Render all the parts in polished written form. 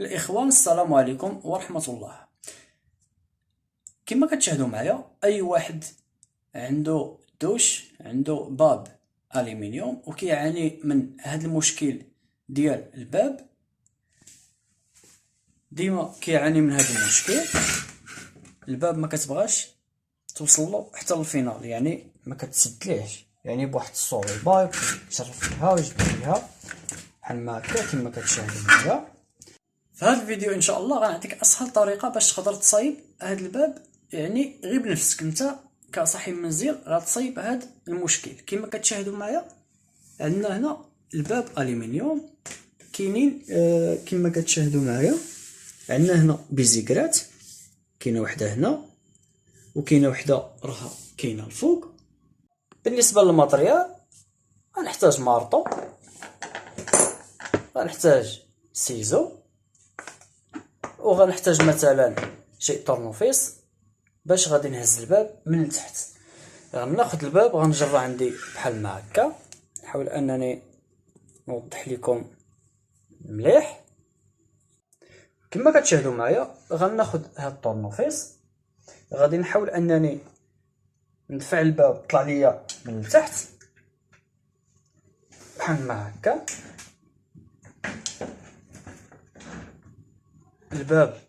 الإخوان، السلام عليكم ورحمة الله. كما كتشاهدوا معايا، أي واحد عنده دوش عنده باب ألمنيوم وكيعاني من هذا المشكل ديال الباب. ديما كيعاني من هذا المشكل، الباب ما كتبغاش توصل له حتى للفينال، يعني ما كتسدليهش، يعني بواحد الصعوبة يشرف فيها ويجبد فيها بحال ما هكا كما كتشاهدوا معايا. في هذا الفيديو ان شاء الله غنعطيك اسهل طريقه باش تقدر تصايب هذا الباب، يعني غير بنفسك انت كصاحب منزل غتصايب هذا المشكل. كما كتشاهدوا معايا عندنا هنا الباب الومنيوم كاينين، كما كتشاهدوا معايا عندنا هنا بيزيكرات، كاينه وحده هنا وكاينه وحده راها كاينه الفوق. بالنسبه للماتريال غنحتاج مارطو، غنحتاج سيزو، وغنحتاج مثلا شي طرنوفيس باش غادي نهز الباب من التحت. غناخد الباب غنجرى عندي بحال ما هكا، نحاول انني نوضح لكم مليح. كما كتشاهدوا معايا غناخد هاد الطرنوفيس، غادي نحاول انني ندفع الباب طلع ليا من التحت بحال ما هكا. الباب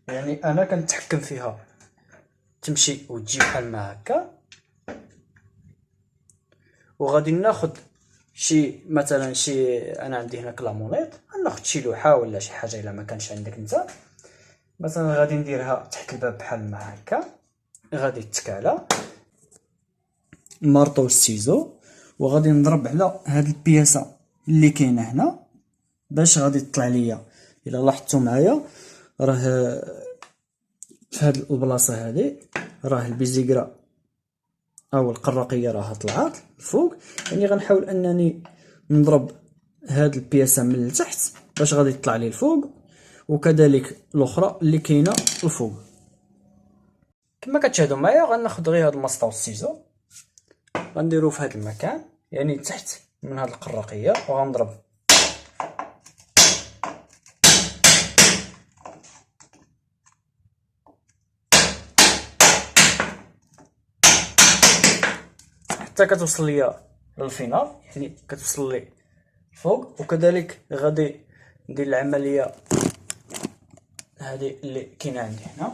يعني انا كنتحكم فيها تمشي وتجي بحال ما هكا، وغادي ناخد شي مثلا انا عندي هنا كلامونيط، غناخد شي لوحه ولا شي حاجه الا ما كانش عندك انت. مثلا غادي نديرها تحت الباب بحال ما هكا، غادي تكالا المارطو والسيزو، وغادي نضرب على هاد البياسه اللي كاينه هنا باش غادي تطلع ليا. الا لاحظتوا معايا راه في هاد البلاصه هادي راه البيزيكرا او القراقيه راه طلعت الفوق، يعني غنحاول انني نضرب هاد البياسه من التحت باش غادي تطلع لي الفوق، وكذلك الاخرى اللي كاينه الفوق. كما كتشاهدوا معايا غناخذ غير هاد المسطره والسيزو، غنديرو في هاد المكان يعني تحت من هاد القراقيه، وغنضرب حتى كتوصل ليا للفينال، يعني كتوصل لي فوق. وكذلك غادي ندير العمليه هذه اللي كاينه عندي هنا.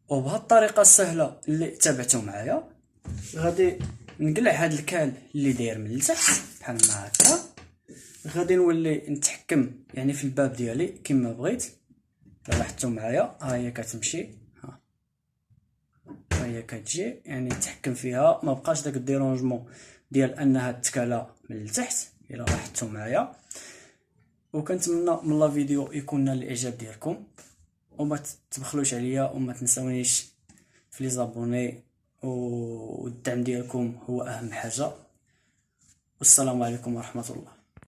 وبهذه الطريقه السهله اللي تابعتوا معايا غادي نقلع هذا الكال اللي داير من التحت بحال ما هكا. غادي نولي نتحكم يعني في الباب ديالي كما بغيت. لاحظتوا معايا ها هي كتمشي، ها هي كتجي، يعني نتحكم فيها، ما بقاش داك الديرونجمون ديال انها تكالا من التحت الا لاحظتوا معايا. وكنتمنى من لا فيديو يكون نال الاعجاب ديالكم، وما تبخلوش عليا، وما تنساونيش في لي زابوني، والدعم ديالكم هو اهم حاجه. والسلام عليكم ورحمه الله.